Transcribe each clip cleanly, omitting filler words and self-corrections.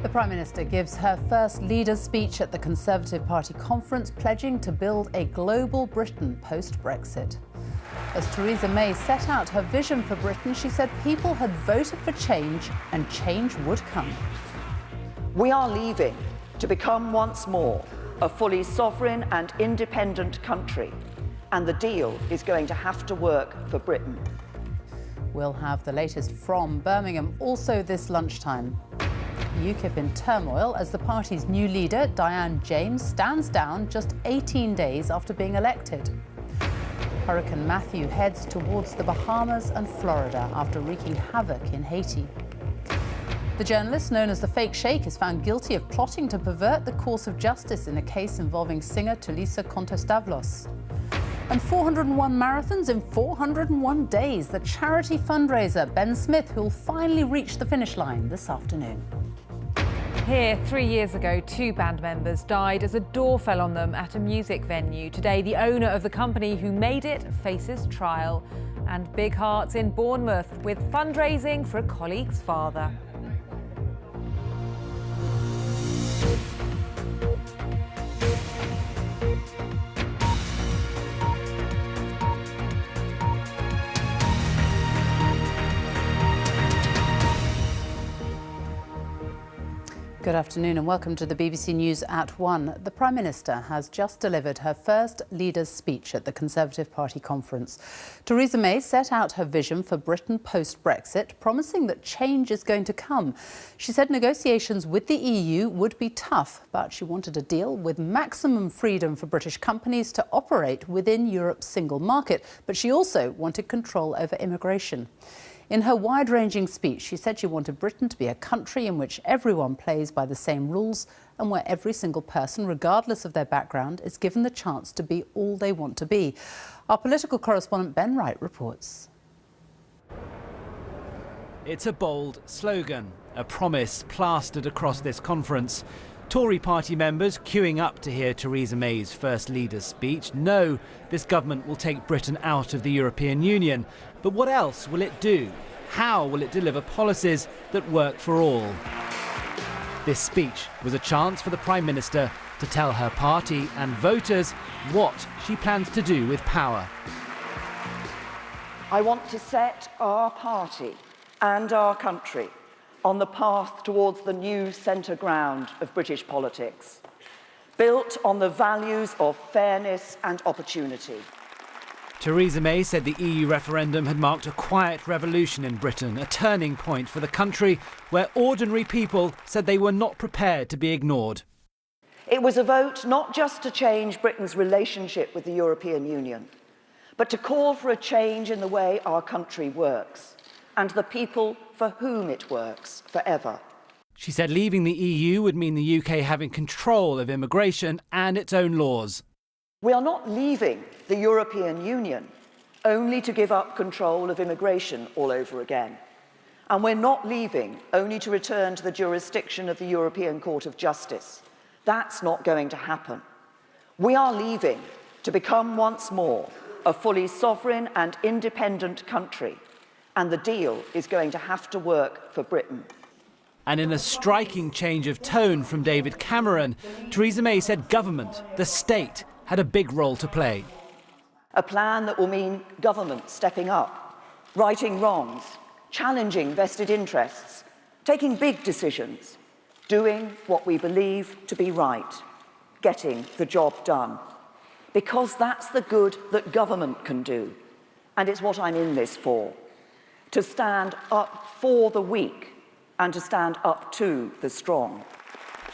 The Prime Minister gives her first leaders' speech at the Conservative Party conference, pledging to build a global Britain post-Brexit. As Theresa May set out her vision for Britain, she said people had voted for change and change would come. We are leaving to become once more a fully sovereign and independent country, and the deal is going to have to work for Britain. We'll have the latest from Birmingham also this lunchtime. UKIP in turmoil as the party's new leader, Diane James, stands down just 18 days after being elected. Hurricane Matthew heads towards the Bahamas and Florida after wreaking havoc in Haiti. The journalist known as the Fake Sheikh is found guilty of plotting to pervert the course of justice in a case involving singer Tulisa Contostavlos. And 401 marathons in 401 days. The charity fundraiser Ben Smith, who'll finally reach the finish line this afternoon. Here, 3 years ago, 2 band members died as a door fell on them at a music venue. Today, the owner of the company who made it faces trial. And big hearts in Bournemouth with fundraising for a colleague's father. Good afternoon and welcome to the BBC News at 1. The Prime Minister has just delivered her first leaders' speech at the Conservative Party conference. Theresa May set out her vision for Britain post-Brexit, promising that change is going to come. She said negotiations with the EU would be tough, but she wanted a deal with maximum freedom for British companies to operate within Europe's single market. But she also wanted control over immigration. In her wide-ranging speech, she said she wanted Britain to be a country in which everyone plays by the same rules and where every single person, regardless of their background, is given the chance to be all they want to be. Our political correspondent Ben Wright reports. It's a bold slogan, a promise plastered across this conference. Tory party members queuing up to hear Theresa May's first leaders' speech know this government will take Britain out of the European Union. But what else will it do? How will it deliver policies that work for all? This speech was a chance for the Prime Minister to tell her party and voters what she plans to do with power. I want to set our party and our country on the path towards the new centre ground of British politics, built on the values of fairness and opportunity. Theresa May said the EU referendum had marked a quiet revolution in Britain, a turning point for the country where ordinary people said they were not prepared to be ignored. It was a vote not just to change Britain's relationship with the European Union, but to call for a change in the way our country works and the people for whom it works forever. She said leaving the EU would mean the UK having control of immigration and its own laws. We are not leaving the European Union only to give up control of immigration all over again. And we're not leaving only to return to the jurisdiction of the European Court of Justice. That's not going to happen. We are leaving to become once more a fully sovereign and independent country. And the deal is going to have to work for Britain. And in a striking change of tone from David Cameron, Theresa May said government, the state, had a big role to play. A plan that will mean government stepping up, righting wrongs, challenging vested interests, taking big decisions, doing what we believe to be right, getting the job done. Because that's the good that government can do. And it's what I'm in this for. To stand up for the weak and to stand up to the strong.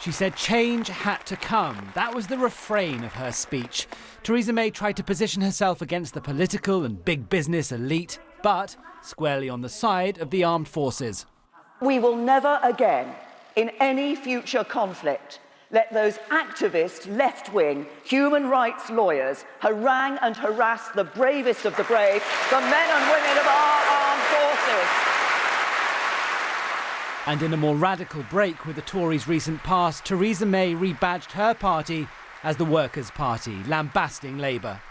She said change had to come. That was the refrain of her speech. Theresa May tried to position herself against the political and big business elite, but squarely on the side of the armed forces. We will never again, in any future conflict, let those activist, left-wing, human rights lawyers harangue and harass the bravest of the brave, the men and women of our armed forces. And in a more radical break with the Tories' recent past, Theresa May rebadged her party as the Workers' Party, lambasting Labour.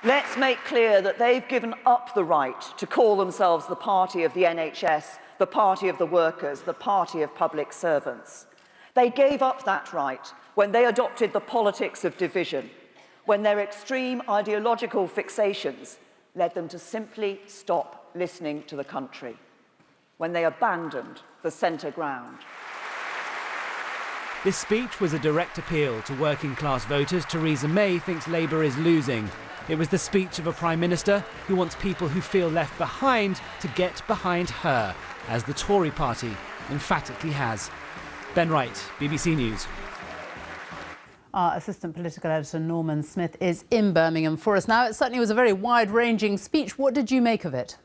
Let's make clear that they've given up the right to call themselves the party of the NHS, the party of the workers, the party of public servants. They gave up that right when they adopted the politics of division, when their extreme ideological fixations led them to simply stop listening to the country, when they abandoned the centre ground. This speech was a direct appeal to working-class voters Theresa May thinks Labour is losing. It was the speech of a Prime Minister who wants people who feel left behind to get behind her, as the Tory party emphatically has. Ben Wright, BBC News. Our assistant political editor Norman Smith is in Birmingham for us now. It certainly was a very wide-ranging speech. What did you make of it?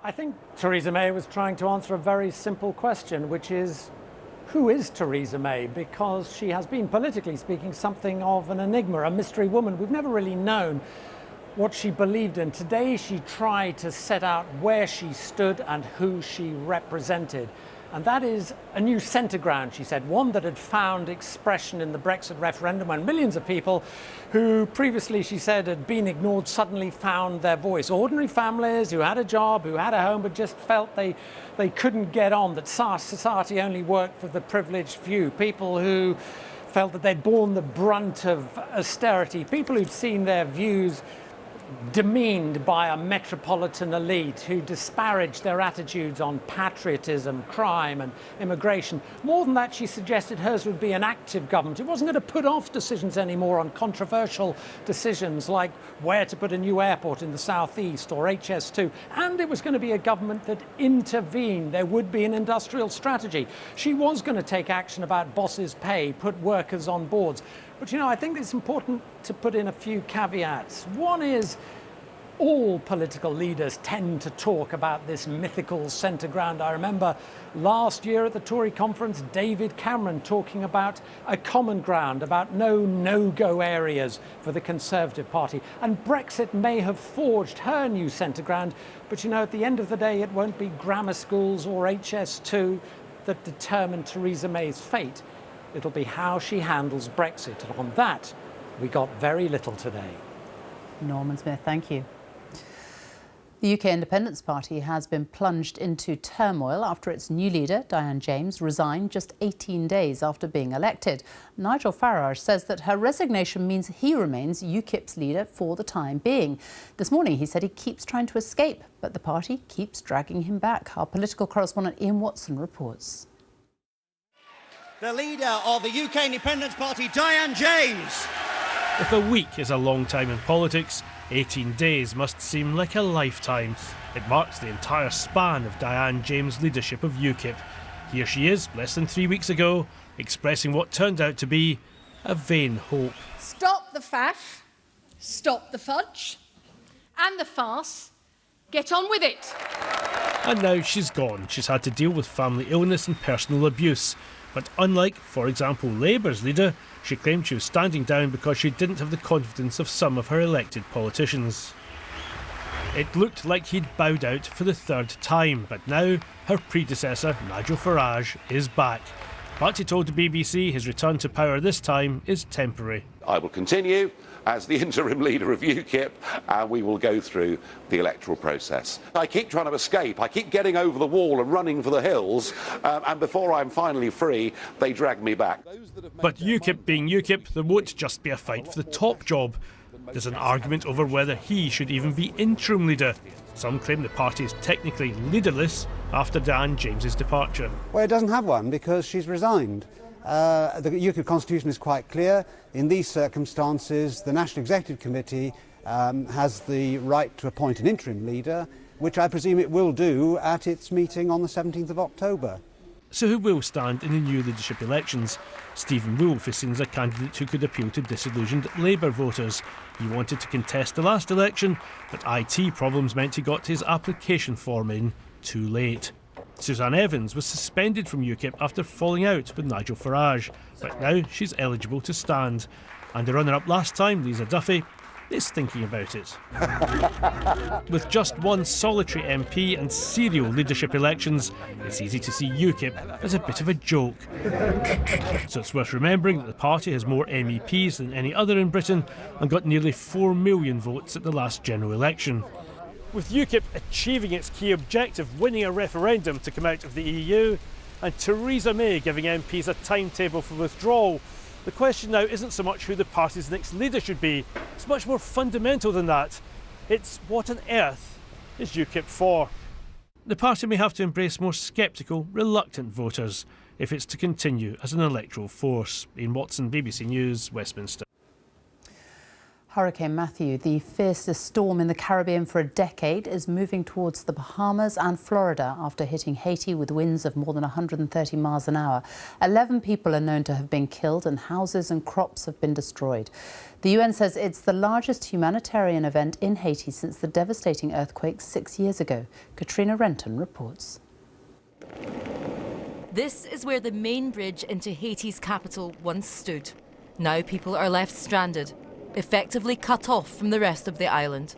I think Theresa May was trying to answer a very simple question, which is, who is Theresa May? Because she has been, politically speaking, something of an enigma, a mystery woman. We've never really known what she believed in. Today she tried to set out where she stood and who she represented. And that is a new centre ground, she said, one that had found expression in the Brexit referendum when millions of people who previously, she said, had been ignored suddenly found their voice. Ordinary families who had a job, who had a home, but just felt they couldn't get on, that society only worked for the privileged few. People who felt that they'd borne the brunt of austerity. People who'd seen their views demeaned by a metropolitan elite who disparaged their attitudes on patriotism, crime and immigration. More than that, she suggested hers would be an active government. It wasn't going to put off decisions anymore on controversial decisions like where to put a new airport in the southeast or HS2. And it was going to be a government that intervened. There would be an industrial strategy. She was going to take action about bosses' pay, put workers on boards. But, you know, I think it's important to put in a few caveats. One is all political leaders tend to talk about this mythical centre ground. I remember last year at the Tory conference, David Cameron talking about a common ground, about no-go areas for the Conservative Party. And Brexit may have forged her new centre ground, but, you know, at the end of the day, it won't be grammar schools or HS2 that determine Theresa May's fate. It'll be how she handles Brexit. And on that, we got very little today. Norman Smith, thank you. The UK Independence Party has been plunged into turmoil after its new leader, Diane James, resigned just 18 days after being elected. Nigel Farage says that her resignation means he remains UKIP's leader for the time being. This morning he said he keeps trying to escape, but the party keeps dragging him back. Our political correspondent Ian Watson reports. The leader of the UK Independence Party, Diane James. If a week is a long time in politics, 18 days must seem like a lifetime. It marks the entire span of Diane James' leadership of UKIP. Here she is, less than 3 weeks ago, expressing what turned out to be a vain hope. Stop the faff, stop the fudge, and the farce. Get on with it. And now she's gone. She's had to deal with family illness and personal abuse. But unlike, for example, Labour's leader, she claimed she was standing down because she didn't have the confidence of some of her elected politicians. It looked like he'd bowed out for the third time, but now her predecessor, Nigel Farage, is back. But he told the BBC his return to power this time is temporary. I will continue as the interim leader of UKIP, and we will go through the electoral process. I keep trying to escape. I keep getting over the wall and running for the hills, and before I'm finally free, they drag me back. But UKIP being UKIP, there won't just be a fight for the top job. There's an argument over whether he should even be interim leader. Some claim the party is technically leaderless after Diane James's departure. Well, it doesn't have one because she's resigned. The UKIP constitution is quite clear. In these circumstances, the National Executive Committee has the right to appoint an interim leader, which I presume it will do at its meeting on the 17th of October. So who will stand in the new leadership elections? Stephen Woolf is seen as a candidate who could appeal to disillusioned Labour voters. He wanted to contest the last election, but IT problems meant he got his application form in too late. Suzanne Evans was suspended from UKIP after falling out with Nigel Farage, but now she's eligible to stand. And the runner-up last time, Lisa Duffy, is thinking about it. With just one solitary MP and serial leadership elections, it's easy to see UKIP as a bit of a joke. So it's worth remembering that the party has more MEPs than any other in Britain and got nearly 4 million votes at the last general election. With UKIP achieving its key objective, winning a referendum to come out of the EU, and Theresa May giving MPs a timetable for withdrawal. The question now isn't so much who the party's next leader should be, it's much more fundamental than that. It's what on earth is UKIP for? The party may have to embrace more sceptical, reluctant voters if it's to continue as an electoral force. Ian Watson, BBC News, Westminster. Hurricane Matthew, the fiercest storm in the Caribbean for a decade, is moving towards the Bahamas and Florida after hitting Haiti with winds of more than 130 miles an hour. 11 people are known to have been killed and houses and crops have been destroyed. The UN says it's the largest humanitarian event in Haiti since the devastating earthquake 6 years ago. Katrina Renton reports. This is where the main bridge into Haiti's capital once stood. Now people are left stranded, effectively cut off from the rest of the island.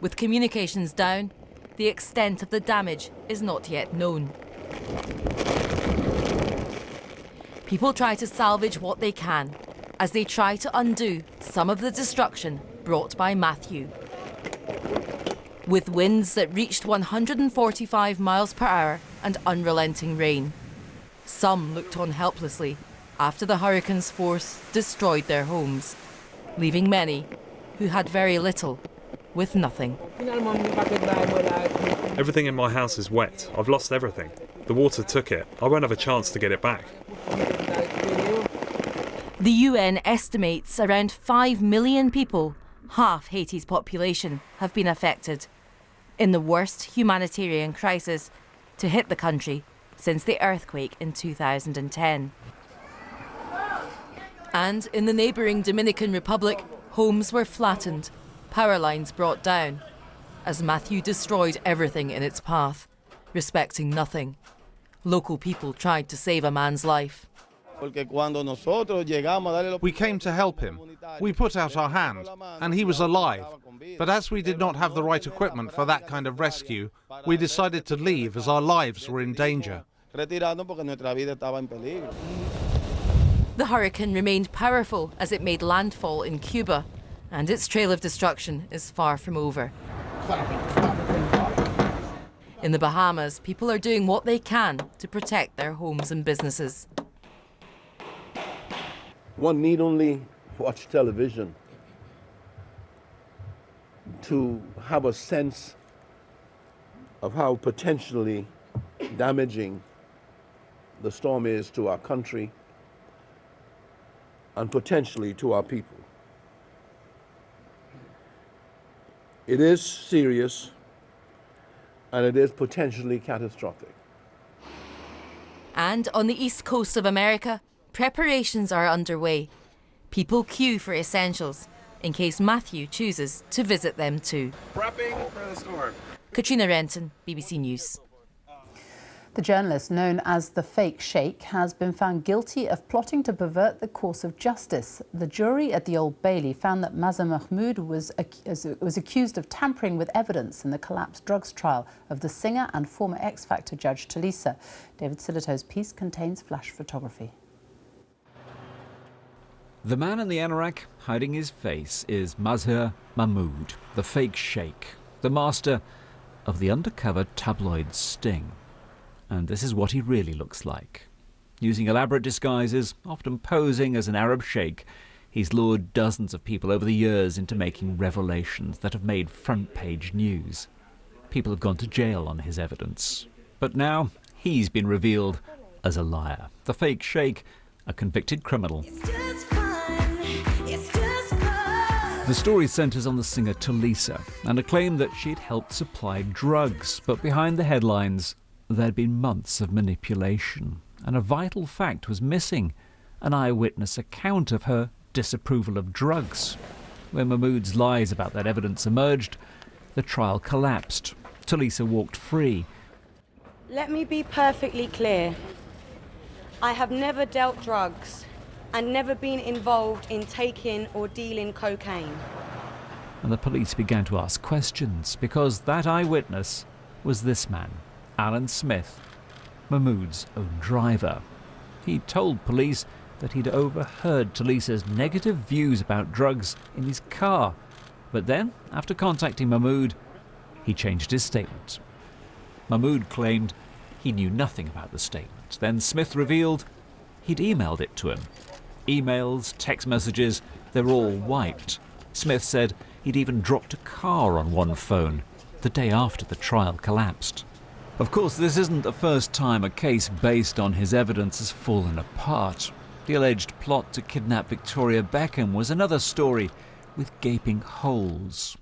With communications down, the extent of the damage is not yet known. People try to salvage what they can as they try to undo some of the destruction brought by Matthew. With winds that reached 145 miles per hour and unrelenting rain, some looked on helplessly after the hurricane's force destroyed their homes, leaving many who had very little with nothing. Everything in my house is wet. I've lost everything. The water took it. I won't have a chance to get it back. The UN estimates around 5 million people, half Haiti's population, have been affected in the worst humanitarian crisis to hit the country since the earthquake in 2010. And in the neighbouring Dominican Republic, homes were flattened, power lines brought down, as Matthew destroyed everything in its path, respecting nothing. Local people tried to save a man's life. We came to help him. We put out our hand, and he was alive. But as we did not have the right equipment for that kind of rescue, we decided to leave as our lives were in danger. The hurricane remained powerful as it made landfall in Cuba, and its trail of destruction is far from over. In the Bahamas, people are doing what they can to protect their homes and businesses. One need only watch television to have a sense of how potentially damaging the storm is to our country and potentially to our people. It is serious and it is potentially catastrophic. And on the east coast of America, preparations are underway. People queue for essentials in case Matthew chooses to visit them too. Prepping for the storm. Katrina Renton, BBC News. The journalist known as the Fake Sheikh has been found guilty of plotting to pervert the course of justice. The jury at the Old Bailey found that Mazhar Mahmood was accused of tampering with evidence in the collapsed drugs trial of the singer and former X Factor judge Tulisa. David Silito's piece contains flash photography. The man in the anorak hiding his face is Mazhar Mahmood, the Fake Sheikh, the master of the undercover tabloid sting. And this is what he really looks like. Using elaborate disguises, often posing as an Arab sheikh, he's lured dozens of people over the years into making revelations that have made front-page news. People have gone to jail on his evidence. But now he's been revealed as a liar. The Fake Sheikh, a convicted criminal. The story centres on the singer Tulisa and a claim that she'd helped supply drugs. But behind the headlines, there'd been months of manipulation, and a vital fact was missing: an eyewitness account of her disapproval of drugs. When Mahmood's lies about that evidence emerged, the trial collapsed. Tulisa walked free. Let me be perfectly clear. I have never dealt drugs and never been involved in taking or dealing cocaine. And the police began to ask questions, because that eyewitness was this man, Alan Smith, Mahmood's own driver. He told police that he'd overheard Tulisa's negative views about drugs in his car. But then, after contacting Mahmood, he changed his statement. Mahmood claimed He knew nothing about the statement. Then Smith revealed he'd emailed it to him. Emails, text messages, they're all wiped. Smith said he'd even dropped a car on one phone the day after the trial collapsed. Of course, this isn't the first time a case based on his evidence has fallen apart. The alleged plot to kidnap Victoria Beckham was another story with gaping holes.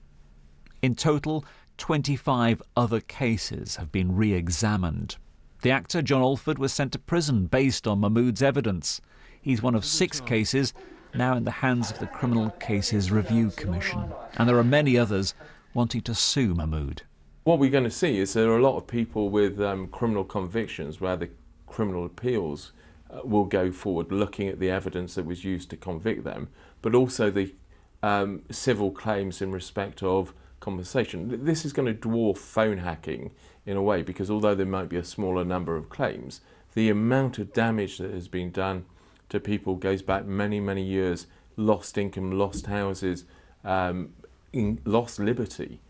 In total, 25 other cases have been re-examined. The actor John Alford was sent to prison based on Mahmoud's evidence. He's one of 6 cases now in the hands of the Criminal Cases Review Commission. And there are many others wanting to sue Mahmoud. What we're going to see is there are a lot of people with criminal convictions where the criminal appeals will go forward looking at the evidence that was used to convict them, but also the civil claims in respect of compensation. This is going to dwarf phone hacking in a way, because although there might be a smaller number of claims, the amount of damage that has been done to people goes back many, many years. Lost income, lost houses, lost liberty.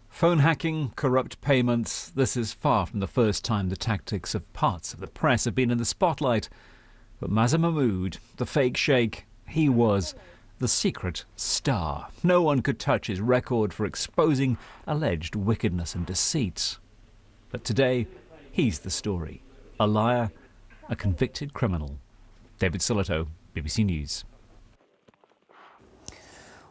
Phone hacking, corrupt payments, this is far from the first time the tactics of parts of the press have been in the spotlight. But Mazher Mahmoud, the fake sheikh, he was the secret star. No one could touch his record for exposing alleged wickedness and deceit. But today, he's the story. A liar, a convicted criminal. David Sillito, BBC News.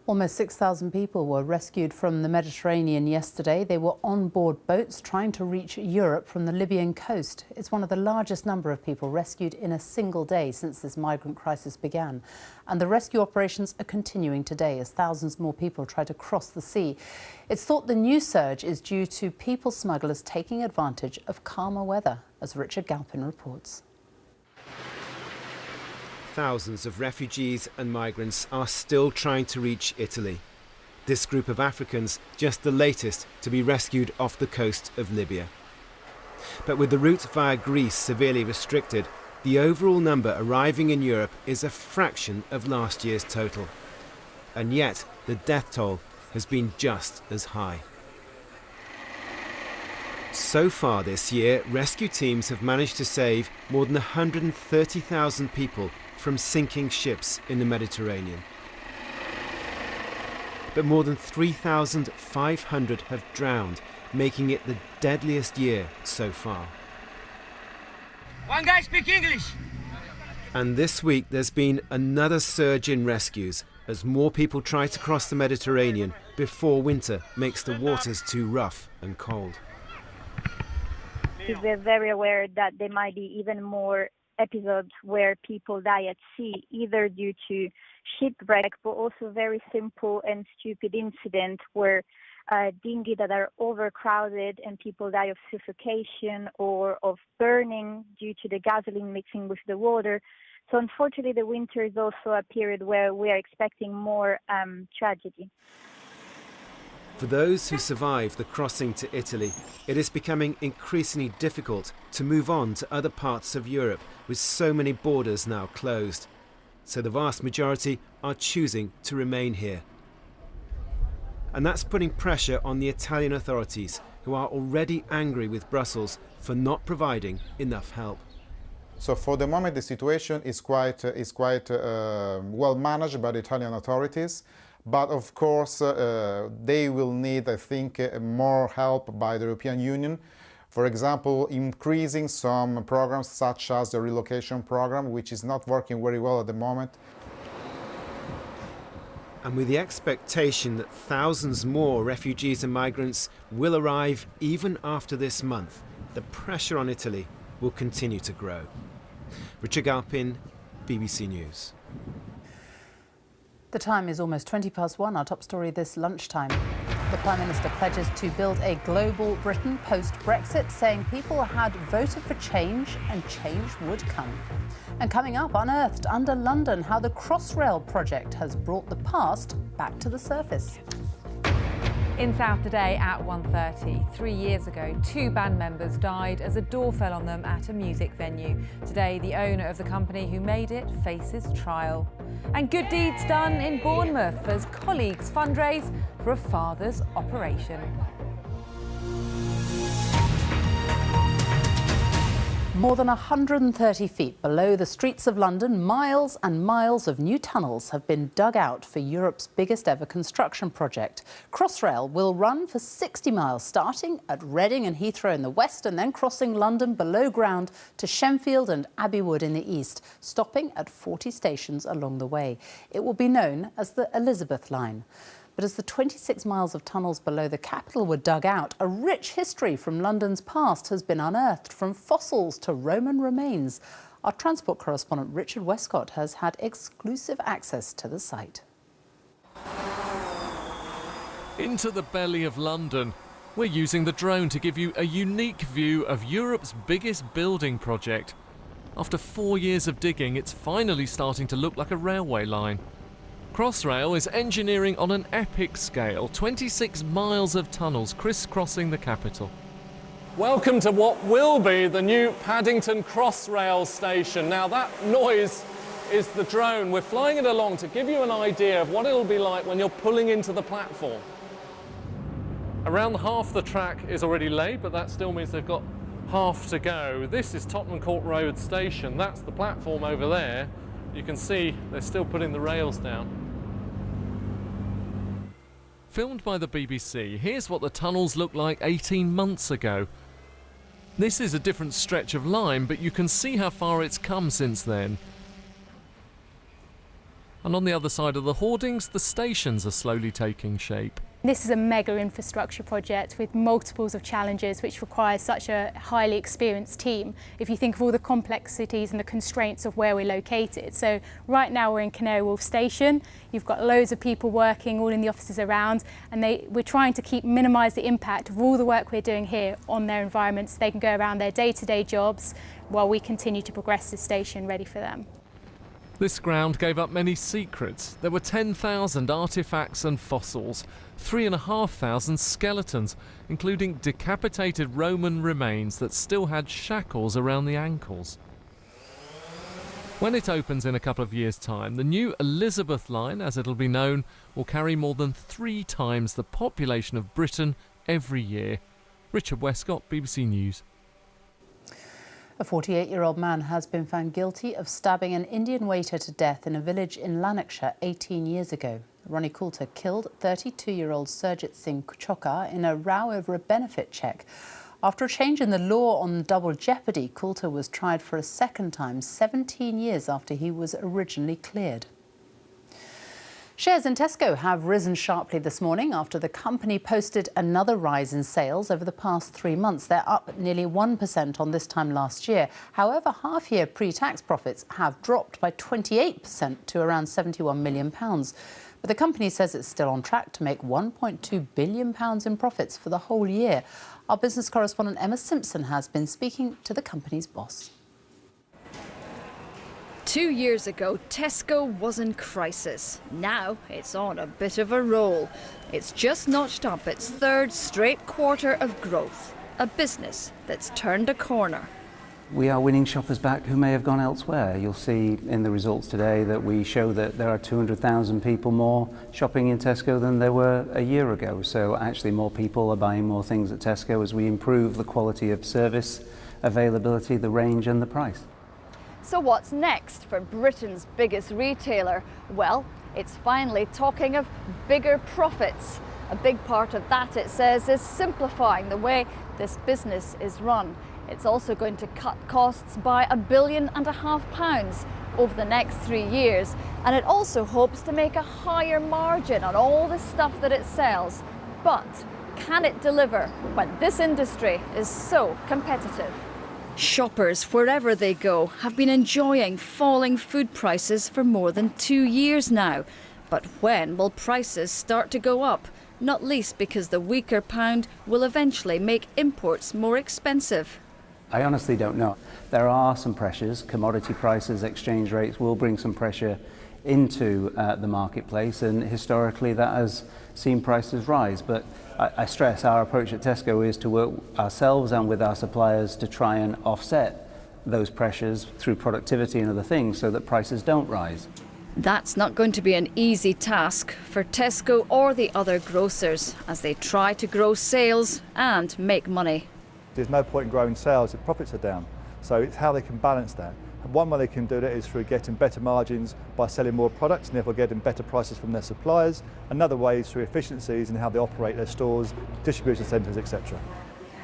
Almost 6,000 people were rescued from the Mediterranean yesterday. They were on board boats trying to reach Europe from the Libyan coast. It's one of the largest number of people rescued in a single day since this migrant crisis began. And the rescue operations are continuing today as thousands more people try to cross the sea. It's thought the new surge is due to people smugglers taking advantage of calmer weather, as Richard Galpin reports. Thousands of refugees and migrants are still trying to reach Italy. This group of Africans just the latest to be rescued off the coast of Libya. But with the route via Greece severely restricted, the overall number arriving in Europe is a fraction of last year's total. And yet, the death toll has been just as high. So far this year, rescue teams have managed to save more than 130,000 people from sinking ships in the Mediterranean. But more than 3,500 have drowned, making it the deadliest year so far. One guy speak English. And this week there's been another surge in rescues as more people try to cross the Mediterranean before winter makes the waters too rough and cold. We're very aware that there might be even more episodes where people die at sea, either due to shipwreck, but also very simple and stupid incidents where dinghy that are overcrowded and people die of suffocation or of burning due to the gasoline mixing with the water. So unfortunately, the winter is also a period where we are expecting more tragedy. For those who survive the crossing to Italy, it is becoming increasingly difficult to move on to other parts of Europe with so many borders now closed. So the vast majority are choosing to remain here. And that's putting pressure on the Italian authorities, who are already angry with Brussels for not providing enough help. So for the moment the situation is quite well managed by the Italian authorities. But of course, they will need, I think, more help by the European Union. For example, increasing some programs such as the relocation program, which is not working very well at the moment. And with the expectation that thousands more refugees and migrants will arrive even after this month, the pressure on Italy will continue to grow. Richard Galpin, BBC News. The time is almost 1:20. Our top story this lunchtime. The Prime Minister pledges to build a global Britain post-Brexit, saying people had voted for change and change would come. And coming up, unearthed under London, how the Crossrail project has brought the past back to the surface. In South today at 1:30, 3 years ago, 2 band members died as a door fell on them at a music venue. Today, the owner of the company who made it faces trial. And good deeds done in Bournemouth as colleagues fundraise for a father's operation. More than 130 feet below the streets of London, miles and miles of new tunnels have been dug out for Europe's biggest ever construction project. Crossrail will run for 60 miles, starting at Reading and Heathrow in the west and then crossing London below ground to Shenfield and Abbey Wood in the east, stopping at 40 stations along the way. It will be known as the Elizabeth Line. But as the 26 miles of tunnels below the capital were dug out, a rich history from London's past has been unearthed, from fossils to Roman remains. Our transport correspondent Richard Westcott has had exclusive access to the site. Into the belly of London. We're using the drone to give you a unique view of Europe's biggest building project. After 4 years of digging, it's finally starting to look like a railway line. Crossrail is engineering on an epic scale, 26 miles of tunnels crisscrossing the capital. Welcome to what will be the new Paddington Crossrail station. Now that noise is the drone. We're flying it along to give you an idea of what it'll be like when you're pulling into the platform. Around half the track is already laid, but that still means they've got half to go. This is Tottenham Court Road station. That's the platform over there. You can see they're still putting the rails down. Filmed by the BBC, here's what the tunnels looked like 18 months ago. This is a different stretch of line, but you can see how far it's come since then. And on the other side of the hoardings, the stations are slowly taking shape. This is a mega infrastructure project with multiples of challenges, which requires such a highly experienced team. If you think of all the complexities and the constraints of where we're located. So right now we're in Canary Wharf Station. You've got loads of people working all in the offices around, and we're trying to minimise the impact of all the work we're doing here on their environment, so they can go around their day-to-day jobs while we continue to progress the station ready for them. This ground gave up many secrets. There were 10,000 artefacts and fossils, 3,500 skeletons, including decapitated Roman remains that still had shackles around the ankles. When it opens in a couple of years' time, the new Elizabeth Line, as it'll be known, will carry more than 3 times the population of Britain every year. Richard Westcott, BBC News. A 48-year-old man has been found guilty of stabbing an Indian waiter to death in a village in Lanarkshire 18 years ago. Ronnie Coulter killed 32-year-old Surjit Singh Chokar in a row over a benefit cheque. After a change in the law on double jeopardy, Coulter was tried for a second time 17 years after he was originally cleared. Shares in Tesco have risen sharply this morning after the company posted another rise in sales over the past 3 months. They're up nearly 1% on this time last year. However, half-year pre-tax profits have dropped by 28% to around £71 million. But the company says it's still on track to make £1.2 billion in profits for the whole year. Our business correspondent Emma Simpson has been speaking to the company's boss. 2 years ago, Tesco was in crisis. Now it's on a bit of a roll. It's just notched up its 3rd straight quarter of growth. A business that's turned a corner. We are winning shoppers back who may have gone elsewhere. You'll see in the results today that we show that there are 200,000 people more shopping in Tesco than there were a year ago. So actually more people are buying more things at Tesco as we improve the quality of service, availability, the range and the price. So what's next for Britain's biggest retailer? Well, it's finally talking of bigger profits. A big part of that, it says, is simplifying the way this business is run. It's also going to cut costs by £1.5 billion over the next 3 years. And it also hopes to make a higher margin on all the stuff that it sells. But can it deliver when this industry is so competitive? Shoppers, wherever they go, have been enjoying falling food prices for more than 2 years now. But when will prices start to go up? Not least because the weaker pound will eventually make imports more expensive. I honestly don't know. There are some pressures. Commodity prices, exchange rates will bring some pressure into the marketplace, and historically that has seen prices rise. But I stress our approach at Tesco is to work ourselves and with our suppliers to try and offset those pressures through productivity and other things so that prices don't rise. That's not going to be an easy task for Tesco or the other grocers as they try to grow sales and make money. There's no point in growing sales if profits are down. So it's how they can balance that. And one way they can do that is through getting better margins by selling more products and therefore getting better prices from their suppliers. Another way is through efficiencies in how they operate their stores, distribution centres, etc.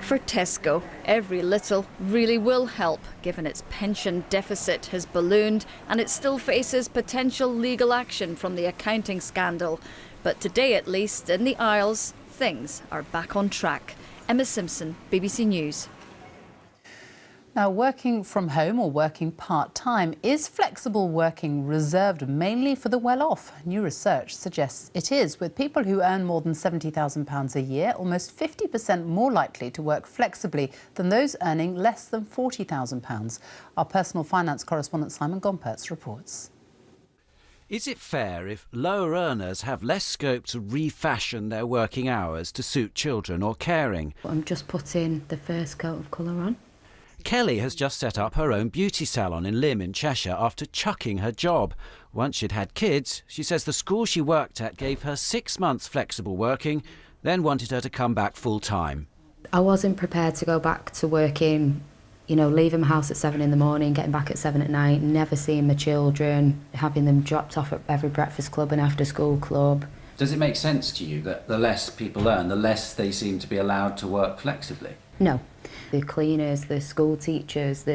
For Tesco, every little really will help, given its pension deficit has ballooned and it still faces potential legal action from the accounting scandal. But today, at least, in the aisles, things are back on track. Emma Simpson, BBC News. Now, working from home or working part-time, is flexible working reserved mainly for the well-off? New research suggests it is, with people who earn more than £70,000 a year almost 50% more likely to work flexibly than those earning less than £40,000. Our personal finance correspondent Simon Gompertz reports. Is it fair if lower earners have less scope to refashion their working hours to suit children or caring? I'm just putting the first coat of colour on. Kelly has just set up her own beauty salon in Lymm in Cheshire after chucking her job. Once she'd had kids, she says the school she worked at gave her 6 months flexible working, then wanted her to come back full-time. I wasn't prepared to go back to working, you know, leaving my house at 7 in the morning, getting back at 7 at night, never seeing my children, having them dropped off at every breakfast club and after school club. Does it make sense to you that the less people earn, the less they seem to be allowed to work flexibly? No. The cleaners, the school teachers,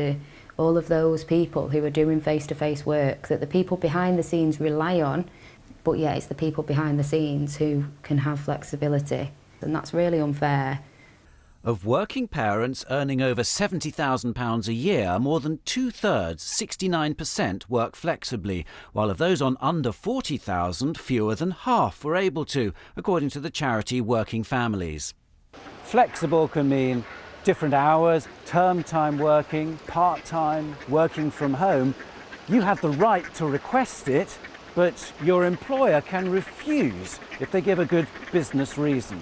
all of those people who are doing face-to-face work that the people behind the scenes rely on, but yeah, it's the people behind the scenes who can have flexibility, and that's really unfair. Of working parents earning over £70,000 a year, more than 2/3, 69%, work flexibly, while of those on under £40,000, fewer than half were able to, according to the charity Working Families. Flexible can mean different hours, term time working, part-time, working from home. You have the right to request it, but your employer can refuse if they give a good business reason.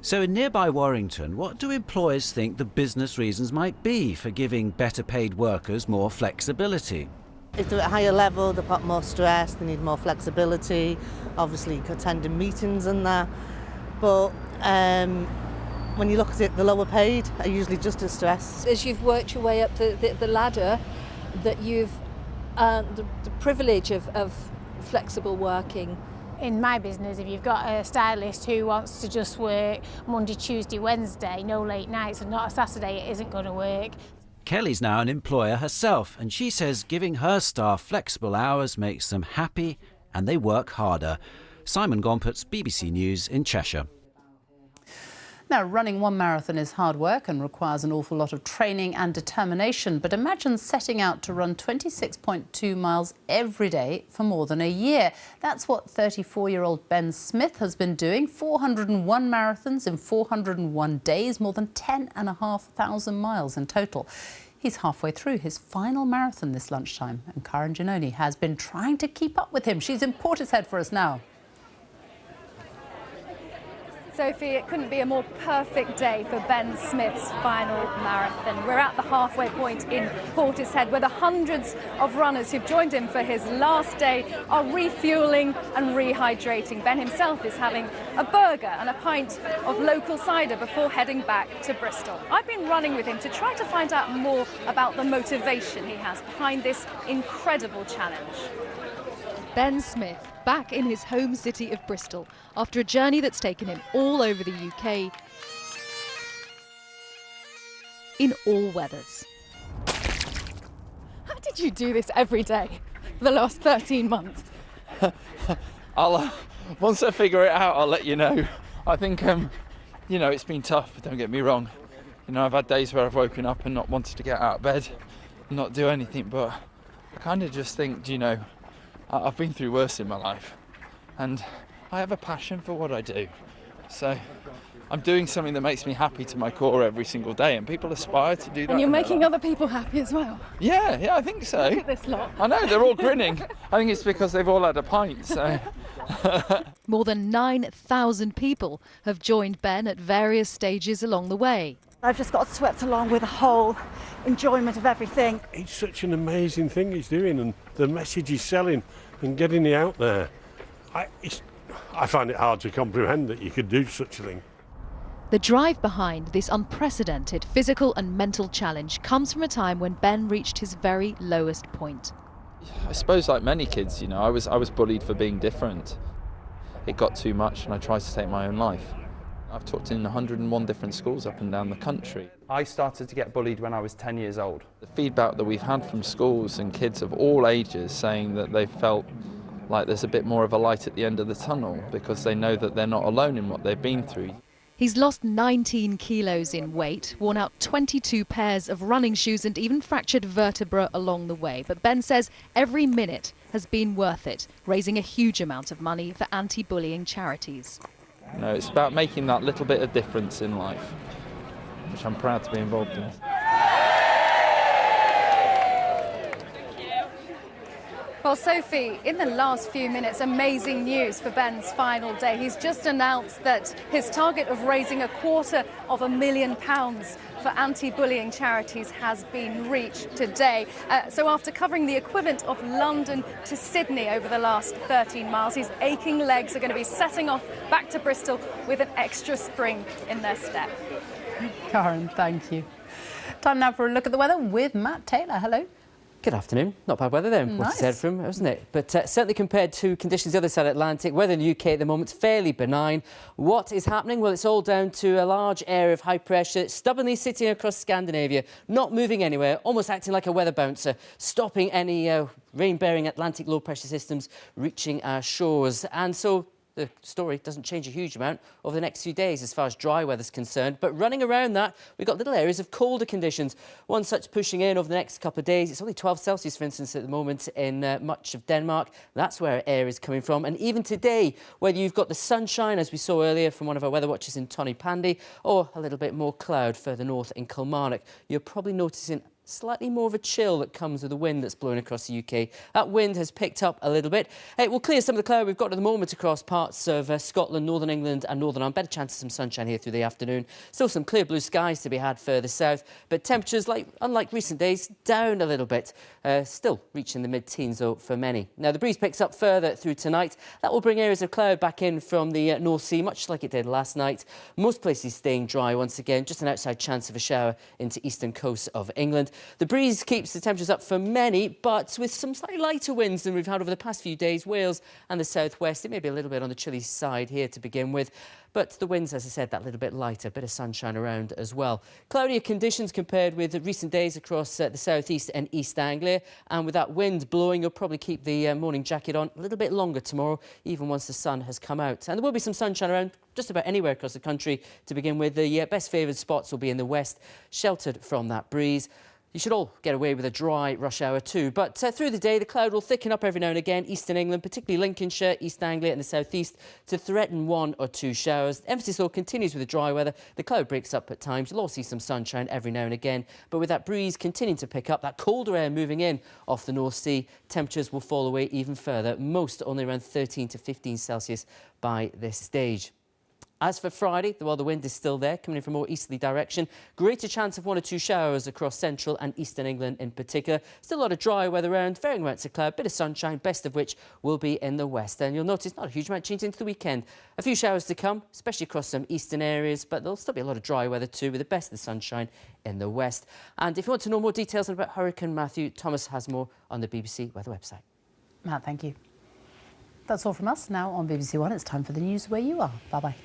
So in nearby Warrington, what do employers think the business reasons might be for giving better paid workers more flexibility? If they're at a higher level, they've got more stress, they need more flexibility, obviously attending meetings and that. But when you look at it, the lower paid are usually just as stressed. As you've worked your way up the ladder, that you've earned the privilege of flexible working. In my business, if you've got a stylist who wants to just work Monday, Tuesday, Wednesday, no late nights and not a Saturday, it isn't going to work. Kelly's now an employer herself, and she says giving her staff flexible hours makes them happy and they work harder. Simon Gompertz, BBC News in Cheshire. Now, running one marathon is hard work and requires an awful lot of training and determination. But imagine setting out to run 26.2 miles every day for more than a year. That's what 34-year-old Ben Smith has been doing. 401 marathons in 401 days, more than 10,500 miles in total. He's halfway through his final marathon this lunchtime. And Karen Giannoni has been trying to keep up with him. She's in Portishead for us now. Sophie, it couldn't be a more perfect day for Ben Smith's final marathon. We're at the halfway point in Portishead, where the hundreds of runners who've joined him for his last day are refuelling and rehydrating. Ben himself is having a burger and a pint of local cider before heading back to Bristol. I've been running with him to try to find out more about the motivation he has behind this incredible challenge. Ben Smith, back in his home city of Bristol, after a journey that's taken him all over the UK, in all weathers. How did you do this every day for the last 13 months? Once I figure it out, I'll let you know. I think, you know, it's been tough, don't get me wrong. You know, I've had days where I've woken up and not wanted to get out of bed, and not do anything, but I kind of just think, you know, I've been through worse in my life, and I have a passion for what I do. So I'm doing something that makes me happy to my core every single day, and people aspire to do that. And you're making other people happy as well. Yeah, I think so. Look at this lot. I know, they're all grinning. I think it's because they've all had a pint, so. More than 9,000 people have joined Ben at various stages along the way. I've just got swept along with the whole enjoyment of everything. It's such an amazing thing he's doing, and the message he's selling and getting it out there. I find it hard to comprehend that you could do such a thing. The drive behind this unprecedented physical and mental challenge comes from a time when Ben reached his very lowest point. I suppose like many kids, you know, I was bullied for being different. It got too much and I tried to take my own life. I've taught in 101 different schools up and down the country. I started to get bullied when I was 10 years old. The feedback that we've had from schools and kids of all ages saying that they felt like there's a bit more of a light at the end of the tunnel because they know that they're not alone in what they've been through. He's lost 19 kilos in weight, worn out 22 pairs of running shoes and even fractured vertebra along the way. But Ben says every minute has been worth it, raising a huge amount of money for anti-bullying charities. You know, it's about making that little bit of difference in life, which I'm proud to be involved in. Well, Sophie, in the last few minutes, amazing news for Ben's final day. He's just announced that his target of raising £250,000 for anti-bullying charities has been reached today. So after covering the equivalent of London to Sydney over the last 13 miles, his aching legs are going to be setting off back to Bristol with an extra spring in their step. Karen, thank you. Time now for a look at the weather with Matt Taylor. Hello. Good afternoon. Not bad weather there, what you said from, wasn't it? But certainly compared to conditions the other side of the Atlantic, weather in the UK at the moment is fairly benign. What is happening? Well, it's all down to a large area of high pressure stubbornly sitting across Scandinavia, not moving anywhere, almost acting like a weather bouncer, stopping any rain-bearing Atlantic low-pressure systems reaching our shores. And so the story doesn't change a huge amount over the next few days as far as dry weather's concerned. But running around that, we've got little areas of colder conditions. One such pushing in over the next couple of days. It's only 12 Celsius, for instance, at the moment in much of Denmark. That's where our air is coming from. And even today, whether you've got the sunshine, as we saw earlier from one of our weather watchers in Tony Pandy, or a little bit more cloud further north in Kilmarnock, you're probably noticing slightly more of a chill that comes with the wind that's blowing across the UK. That wind has picked up a little bit. It will clear some of the cloud we've got at the moment across parts of Scotland, Northern England and Northern Ireland. Better chance of some sunshine here through the afternoon. Still some clear blue skies to be had further south, but temperatures, unlike recent days, down a little bit. Still reaching the mid-teens, though, for many. Now, the breeze picks up further through tonight. That will bring areas of cloud back in from the North Sea, much like it did last night. Most places staying dry once again, just an outside chance of a shower into eastern coast of England. The breeze keeps the temperatures up for many, but with some slightly lighter winds than we've had over the past few days. Wales and the southwest, it may be a little bit on the chilly side here to begin with. But the winds, as I said, that little bit lighter, a bit of sunshine around as well. Cloudier conditions compared with recent days across the southeast and East Anglia. And with that wind blowing, you'll probably keep the morning jacket on a little bit longer tomorrow, even once the sun has come out. And there will be some sunshine around just about anywhere across the country to begin with. The best favoured spots will be in the west, sheltered from that breeze. You should all get away with a dry rush hour too. But through the day, the cloud will thicken up every now and again. Eastern England, particularly Lincolnshire, East Anglia and the southeast, to threaten 1 or 2 showers. The emphasis, though, continues with the dry weather. The cloud breaks up at times. You'll all see some sunshine every now and again. But with that breeze continuing to pick up, that colder air moving in off the North Sea, temperatures will fall away even further. Most only around 13 to 15 Celsius by this stage. As for Friday, while the wind is still there, coming in from a more easterly direction, greater chance of 1 or 2 showers across central and eastern England in particular. Still a lot of dry weather around, varying amounts of cloud, bit of sunshine, best of which will be in the west. And you'll notice not a huge amount changing into the weekend. A few showers to come, especially across some eastern areas, but there'll still be a lot of dry weather too, with the best of the sunshine in the west. And if you want to know more details about Hurricane Matthew, Thomas has more on the BBC weather website. Matt, thank you. That's all from us. Now on BBC One, it's time for the news where you are. Bye-bye.